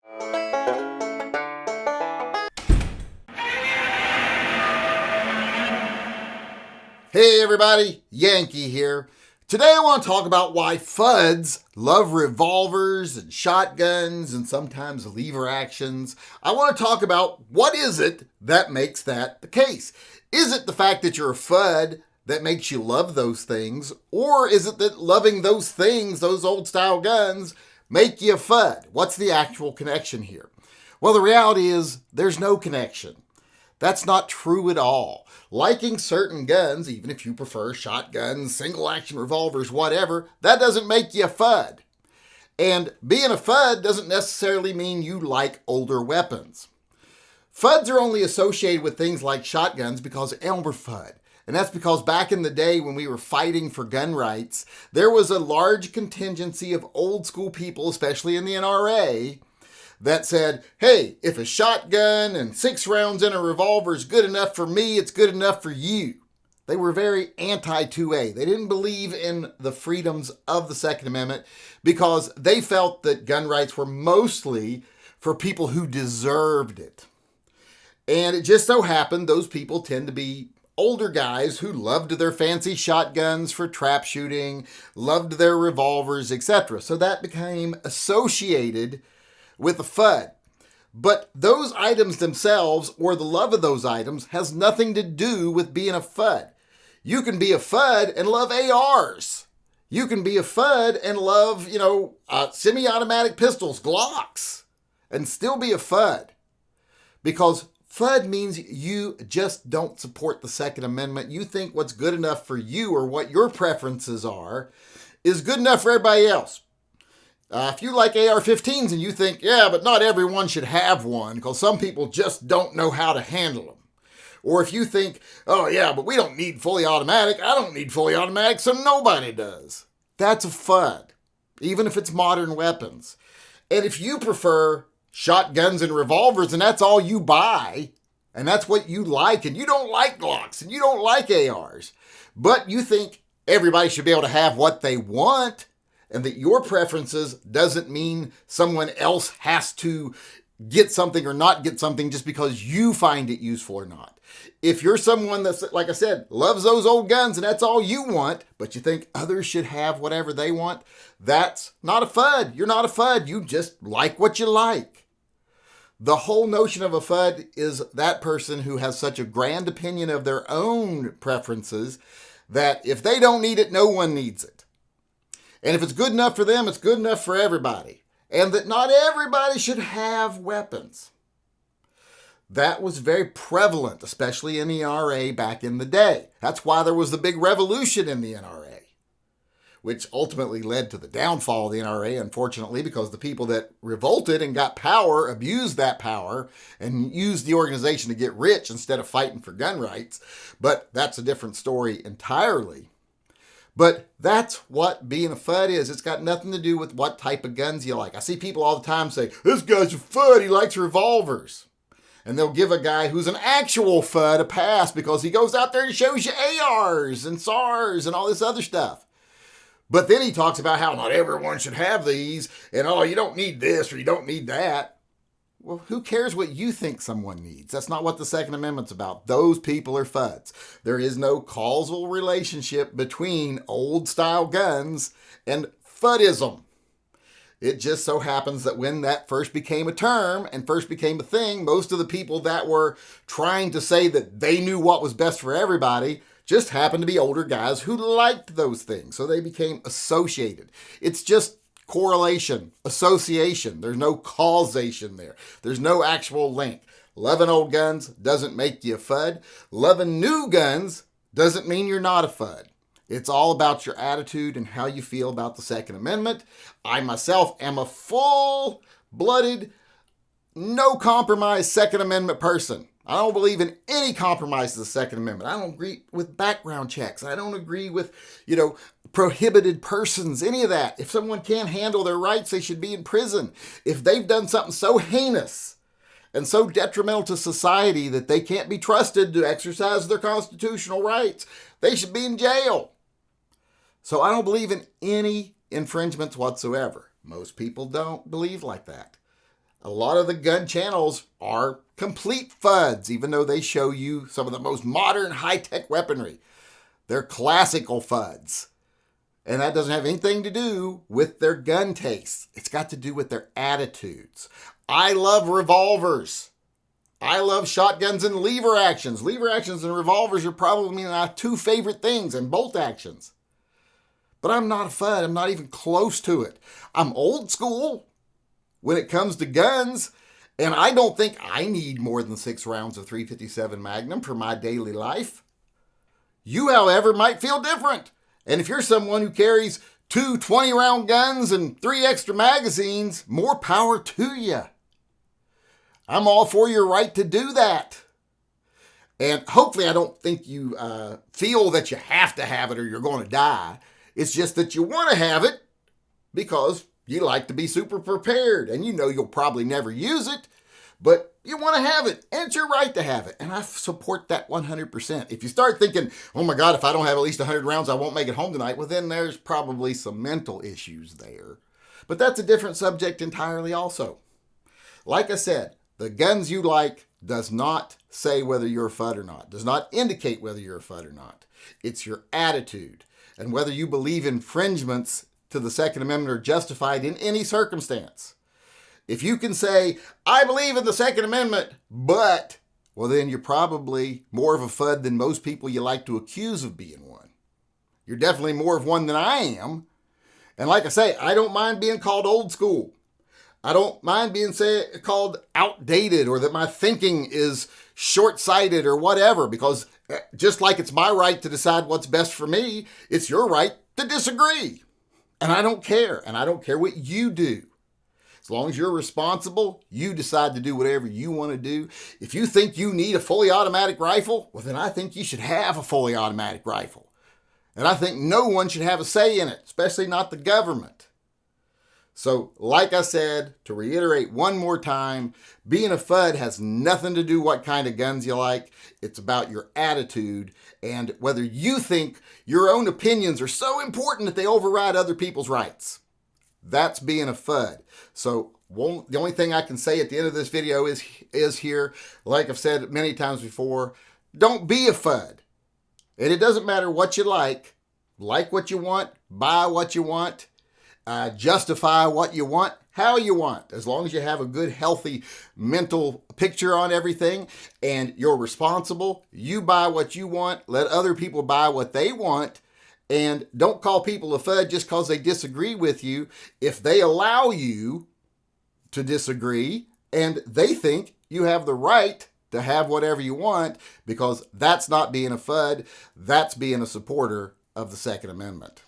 Hey everybody, Yankee here. Today I want to talk about why Fudds love revolvers and shotguns and sometimes lever actions. I want to talk about what is it that makes that the case. Is it the fact that you're a Fudd that makes you love those things? Or is it that loving those things, those old style guns, make you a Fudd? What's the actual connection here? Well, the reality is there's no connection. That's not true at all. Liking certain guns, even if you prefer shotguns, single action revolvers, whatever, that doesn't make you a Fudd. And being a Fudd doesn't necessarily mean you like older weapons. Fudds are only associated with things like shotguns because Elmer Fudd. And that's because back in the day when we were fighting for gun rights, there was a large contingency of old school people, especially in the NRA, that said, hey, if a shotgun and 6 rounds in a revolver is good enough for me, it's good enough for you. They were very anti-2A. They didn't believe in the freedoms of the Second Amendment because they felt that gun rights were mostly for people who deserved it. And it just so happened those people tend to be older guys who loved their fancy shotguns for trap shooting, loved their revolvers, etc. So that became associated with a Fudd. But those items themselves, or the love of those items, has nothing to do with being a Fudd. You can be a Fudd and love ARs. You can be a Fudd and love, semi-automatic pistols, Glocks, and still be a Fudd. Because Fudd means you just don't support the Second Amendment. You think what's good enough for you or what your preferences are is good enough for everybody else. If you like AR-15s and you think, yeah, but not everyone should have one because some people just don't know how to handle them. Or if you think, oh yeah, but we don't need fully automatic. I don't need fully automatic, so nobody does. That's a Fudd, even if it's modern weapons. And if you prefer shotguns and revolvers and that's all you buy, and that's what you like, and you don't like Glocks and you don't like ARs, but you think everybody should be able to have what they want, and that your preferences doesn't mean someone else has to get something or not get something just because you find it useful or not. If you're someone that's, like I said, loves those old guns and that's all you want, but you think others should have whatever they want, that's not a Fudd. You're not a Fudd. You just like what you like. The whole notion of a Fudd is that person who has such a grand opinion of their own preferences that if they don't need it, no one needs it. And if it's good enough for them, it's good enough for everybody. And that not everybody should have weapons. That was very prevalent, especially in the NRA back in the day. That's why there was the big revolution in the NRA, which ultimately led to the downfall of the NRA, unfortunately, because the people that revolted and got power abused that power and used the organization to get rich instead of fighting for gun rights. But that's a different story entirely. But that's what being a Fudd is. It's got nothing to do with what type of guns you like. I see people all the time say, this guy's a Fudd, he likes revolvers. And they'll give a guy who's an actual Fudd a pass because he goes out there and shows you ARs and SARs and all this other stuff. But then he talks about how not everyone should have these and, oh, you don't need this or you don't need that. Well, who cares what you think someone needs? That's not what the Second Amendment's about. Those people are Fudds. There is no causal relationship between old-style guns and Fuddism. It just so happens that when that first became a term and first became a thing, most of the people that were trying to say that they knew what was best for everybody just happened to be older guys who liked those things. So they became associated. It's just correlation, association. There's no causation there. There's no actual link. Loving old guns doesn't make you a Fudd. Loving new guns doesn't mean you're not a Fudd. It's all about your attitude and how you feel about the Second Amendment. I myself am a full-blooded, no compromise Second Amendment person. I don't believe in any compromise to the Second Amendment. I don't agree with background checks. I don't agree with, prohibited persons, any of that. If someone can't handle their rights, they should be in prison. If they've done something so heinous and so detrimental to society that they can't be trusted to exercise their constitutional rights, they should be in jail. So I don't believe in any infringements whatsoever. Most people don't believe like that. A lot of the gun channels are complete Fudds, even though they show you some of the most modern high-tech weaponry. They're classical Fudds. And that doesn't have anything to do with their gun tastes. It's got to do with their attitudes. I love revolvers. I love shotguns and lever actions. Lever actions and revolvers are probably my two favorite things, and bolt actions. But I'm not a Fudd. I'm not even close to it. I'm old school when it comes to guns, and I don't think I need more than 6 rounds of .357 Magnum for my daily life. You, however, might feel different. And if you're someone who carries 2 20-round guns and 3 extra magazines, more power to you. I'm all for your right to do that. And hopefully I don't think you feel that you have to have it or you're going to die. It's just that you want to have it because you like to be super prepared, and you know you'll probably never use it, but you want to have it, and it's your right to have it, and I support that 100%. If you start thinking, oh my God, if I don't have at least 100 rounds, I won't make it home tonight, well then there's probably some mental issues there. But that's a different subject entirely also. Like I said, the guns you like does not say whether you're a Fudd or not, does not indicate whether you're a Fudd or not. It's your attitude, and whether you believe infringements to the Second Amendment are justified in any circumstance. If you can say, I believe in the Second Amendment, but, well then you're probably more of a Fudd than most people you like to accuse of being one. You're definitely more of one than I am. And like I say, I don't mind being called old school. I don't mind being called outdated, or that my thinking is short-sighted or whatever, because just like it's my right to decide what's best for me, it's your right to disagree. And I don't care. And I don't care what you do. As long as you're responsible, you decide to do whatever you want to do. If you think you need a fully automatic rifle, well, then I think you should have a fully automatic rifle. And I think no one should have a say in it, especially not the government. So, like I said, to reiterate one more time, being a Fudd has nothing to do what kind of guns you like. It's about your attitude and whether you think your own opinions are so important that they override other people's rights. That's being a Fudd. So, the only thing I can say at the end of this video is here, like I've said many times before, don't be a Fudd. And it doesn't matter what you like what you want, buy what you want, justify what you want, how you want, as long as you have a good, healthy mental picture on everything and you're responsible. You buy what you want, let other people buy what they want, and don't call people a Fudd just because they disagree with you. If they allow you to disagree and they think you have the right to have whatever you want, because that's not being a Fudd, that's being a supporter of the Second Amendment.